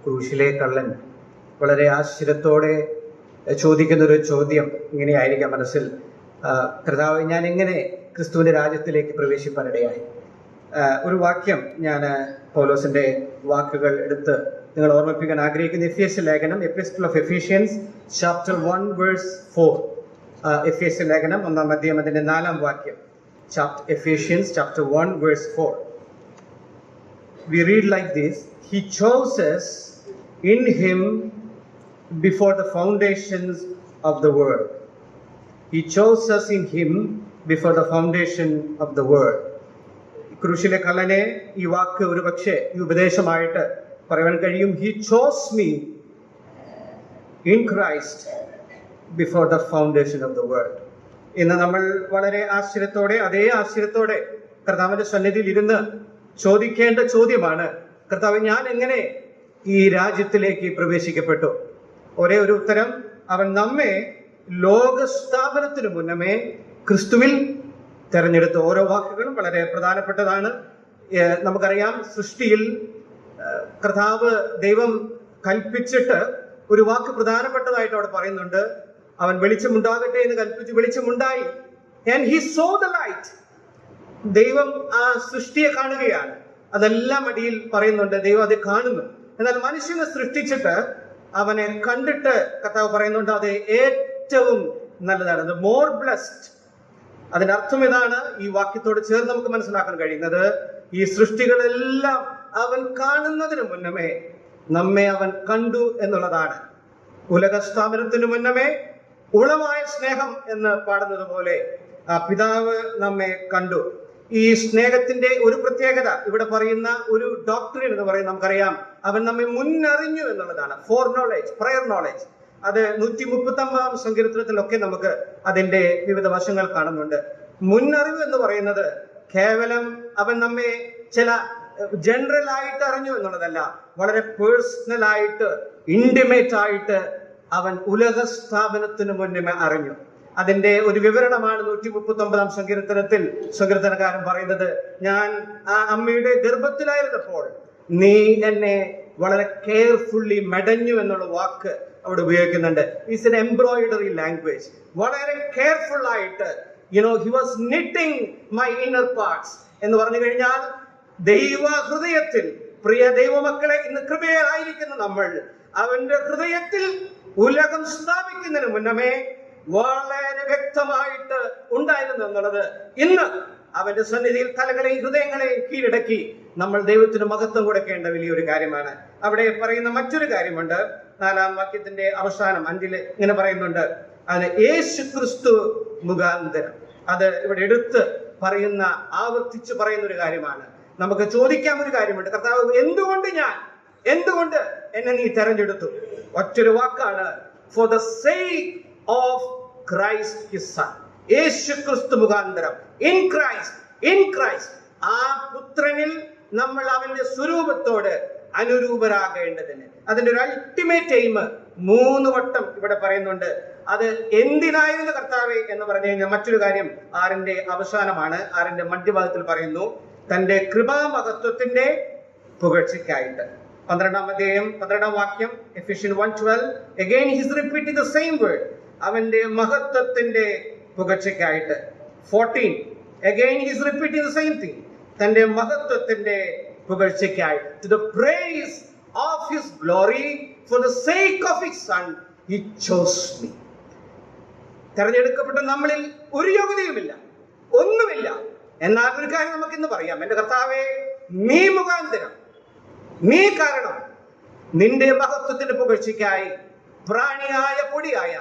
ക്രൂശിലെ കള്ളൻ വളരെ ആശ്ചര്യത്തോടെ ചോദിക്കുന്നൊരു ചോദ്യം ഇങ്ങനെയായിരിക്കാം മനസ്സിൽ, കർത്താവേ, ഞാൻ എങ്ങനെ ക്രിസ്തുവിൻ്റെ രാജ്യത്തിലേക്ക് പ്രവേശിപ്പാനിടയായി? ഒരു വാക്യം ഞാൻ പൗലോസിൻ്റെ വാക്കുകൾ എടുത്ത് നിങ്ങൾ ഓർമ്മിപ്പിക്കാൻ ആഗ്രഹിക്കുന്ന എഫേസ്യ ലേഖനം, epistle of Ephesians chapter 1 verse 4. എഫേസ്യ ലേഖനം 1-ാം അധ്യായം അതിൻ്റെ 4-ാം വാക്യം. Ephesians chapter 1 verse 4. We read like this: He chose us in Him before the foundations of the world. He chose us in Him before the foundation of the world. ക്രൂശിലെ കള്ളനെ ഈ വാക്ക് ഒരു പക്ഷേ ഈ ഉപദേശമായിട്ട് പറയാൻ കഴിയും. He chose me in Christ before the foundation of the world. ഇന്ന് നമ്മൾ വളരെ അതേ ആശ്ചര്യത്തോടെ കർത്താവിന്റെ സന്നിധിയിൽ ഇരുന്ന് ചോദിക്കേണ്ട ചോദ്യമാണ്, കർത്താവ്, ഞാൻ എങ്ങനെ ഈ രാജ്യത്തിലേക്ക് പ്രവേശിക്കപ്പെട്ടു? ഒരേ ഒരു ഉത്തരം, അവൻ നമ്മെ ലോകസ്ഥാപനത്തിനു മുന്നമേ ക്രിസ്തുവിൽ തെരഞ്ഞെടുത്തു. ഓരോ വാക്കുകളും വളരെ പ്രധാനപ്പെട്ടതാണ്. നമുക്കറിയാം, സൃഷ്ടിയിൽ കർത്താവ് ദൈവം കൽപ്പിച്ചിട്ട് ഒരു വാക്ക് പ്രധാനപ്പെട്ടതായിട്ട് അവിടെ പറയുന്നുണ്ട്. അവൻ വെളിച്ചമുണ്ടാകട്ടെ എന്ന് കൽപ്പിച്ചു, വെളിച്ചമുണ്ടായി. And he saw the light. ദൈവം ആ സൃഷ്ടിയെ കാണുകയാണ്. അതെല്ലാം അടിയിൽ പറയുന്നുണ്ട്, ദൈവം അത് കാണുന്നു. എന്നാൽ മനുഷ്യനെ സൃഷ്ടിച്ചിട്ട് അവനെ കണ്ടിട്ട് കർത്താവ് പറയുന്നുണ്ട്, അത് ഏറ്റവും നല്ലതാണ്, മോർ ബ്ലെസ്ഡ്. അതിന്റെ അർത്ഥം ഇതാണ്, ഈ വാക്യത്തോട് ചേർന്ന് നമുക്ക് മനസ്സിലാക്കാൻ കഴിയുന്നത്, ഈ സൃഷ്ടികളെല്ലാം അവൻ കാണുന്നതിന് മുന്നമേ നമ്മെ അവൻ കണ്ടു എന്നുള്ളതാണ്. ഉലകസ്ഥാപനത്തിന് മുന്നമേ ഉളമായ സ്നേഹം എന്ന് പാടുന്നത് പോലെ ആ പിതാവ് നമ്മെ കണ്ടു. ഈ സ്നേഹത്തിന്റെ ഒരു പ്രത്യേകത ഇവിടെ പറയുന്ന ഒരു ഡോക്ടറിൻ എന്ന് പറയുന്നത് നമുക്കറിയാം, അവൻ നമ്മെ മുന്നറിഞ്ഞു എന്നുള്ളതാണ്. Foreknowledge, prior knowledge. അത് 139-ാം സങ്കീർത്തനത്തിലൊക്കെ നമുക്ക് അതിന്റെ വിവിധ വശങ്ങൾ കാണുന്നുണ്ട്. മുന്നറിവ് എന്ന് പറയുന്നത് കേവലം അവൻ നമ്മെ ചില ജനറൽ ആയിട്ട് അറിഞ്ഞു എന്നുള്ളതല്ല, വളരെ പേഴ്സണൽ ആയിട്ട്, ഇന്റിമേറ്റ് ആയിട്ട് അവൻ ഉലക സ്ഥാപനത്തിന് മുന്നേ അറിഞ്ഞു. അതിന്റെ ഒരു വിവരണമാണ് 139-ാം സങ്കീർത്തനത്തിൽ സങ്കീർത്തനക്കാരൻ പറയുന്നത്, ഞാൻ ആ അമ്മയുടെ ഗർഭത്തിലായിരുന്നപ്പോൾ നീ എന്നെ വളരെ കെയർഫുള്ളി മെടഞ്ഞു എന്നുള്ള വാക്ക് അവിടെ ഉപയോഗിക്കുന്നുണ്ട്. It's an embroidery language. വളരെ കെയർഫുൾ ആയിട്ട്, he was knitting my inner parts എന്ന് പറഞ്ഞു കഴിഞ്ഞാൽ, ദൈവ ഹൃദയത്തിൽ, പ്രിയ ദൈവമക്കളെ, ഇന്ന് കൃപയായിരിക്കുന്ന നമ്മൾ അവന്റെ ഹൃദയത്തിൽ ഉലകം സ്ഥാപിക്കുന്നതിന് മുന്നമേ വളരെ വ്യക്തമായിട്ട് ഉണ്ടായിരുന്നു എന്നുള്ളത് ഇന്ന് അവന്റെ സന്നിധിയിൽ തലകളെയും ഹൃദയങ്ങളെയും കീഴടക്കി നമ്മൾ ദൈവത്തിന് മഹത്വം കൊടുക്കേണ്ട വലിയൊരു കാര്യമാണ്. അവിടെ പറയുന്ന മറ്റൊരു കാര്യമുണ്ട്. 4-ാം വാക്യത്തിന്റെ അവസാനം 5-ൽ ഇങ്ങനെ പറയുന്നുണ്ട്, അതിന് യേശു ക്രിസ്തു മുഖാന്തരം. അത് ഇവിടെ എടുത്ത് പറയുന്ന, ആവർത്തിച്ച് പറയുന്ന ഒരു കാര്യമാണ്. നമുക്ക് ചോദിക്കാൻ ഒരു കാര്യമുണ്ട്, കർത്താവ്, എന്തുകൊണ്ട് എന്നെ നീ തെരഞ്ഞെടുത്തു? ഒറ്റൊരു വാക്കാണ്, for the sake of Christ his son. Yeshu Kristu മുഖാന്തരം, ഇൻ ക്രൈസ്റ്റ്, ആ പുത്രനിൽ നമ്മൾ അവന്റെ സ്വരൂപത്തോട് അനുരൂപരാകേണ്ടതിന്. അതിന്റെ ഒരു അൾട്ടിമേറ്റ് എയിം 3 വട്ടം ഇവിടെ പറയുന്നുണ്ട്. അത് എന്തിനായിരുന്നു കർത്താവേ എന്ന് പറഞ്ഞു കഴിഞ്ഞാൽ മറ്റൊരു കാര്യം 6-ന്റെ അവസാനമാണ്. 6-ന്റെ മധ്യഭാഗത്തിൽ പറയുന്നു, തന്റെ കൃപാമഹത്വത്തിന്റെ പുകഴ്ചയ്ക്കായിട്ട്. 12-ാം അധ്യായം 12-ാം വാക്യം, Ephesians 1:12. Again he is repeating the same word. അവന്റെ മഹത്വത്തിന്റെ പുകഴ്ചയ്ക്കായിട്ട്. 14. Again he is repeating the same thing. തന്റെ മഹത്വത്തിന്റെ പുകഴ്ചയ്ക്കായി. To the praise of his glory, for the sake of his son, he chose me. തെരഞ്ഞെടുക്കപ്പെട്ട നമ്മളിൽ ഒരു യോഗ്യതയുമില്ല, ഒന്നുമില്ല. എന്നാൽ ഒരു കാര്യം നമുക്ക് ഇന്ന് പറയാം, എന്റെ കർത്താവേ, നീ മുഖാന്തരം, നീ കാരണം, നിന്റെ മഹത്വത്തിന്റെ പുകഴ്ചയ്ക്കായി, പ്രാണിയായ പൊടിയായ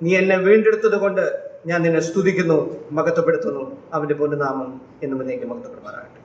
നീ എന്നെ വീണ്ടെടുത്തത് കൊണ്ട് ഞാൻ നിന്നെ സ്തുതിക്കുന്നു, മഹത്വപ്പെടുത്തുന്നു. അവന്റെ പൊന്നുനാമം എന്നും എന്നേക്കും മഹത്വപ്പെടുമാറാകട്ടെ.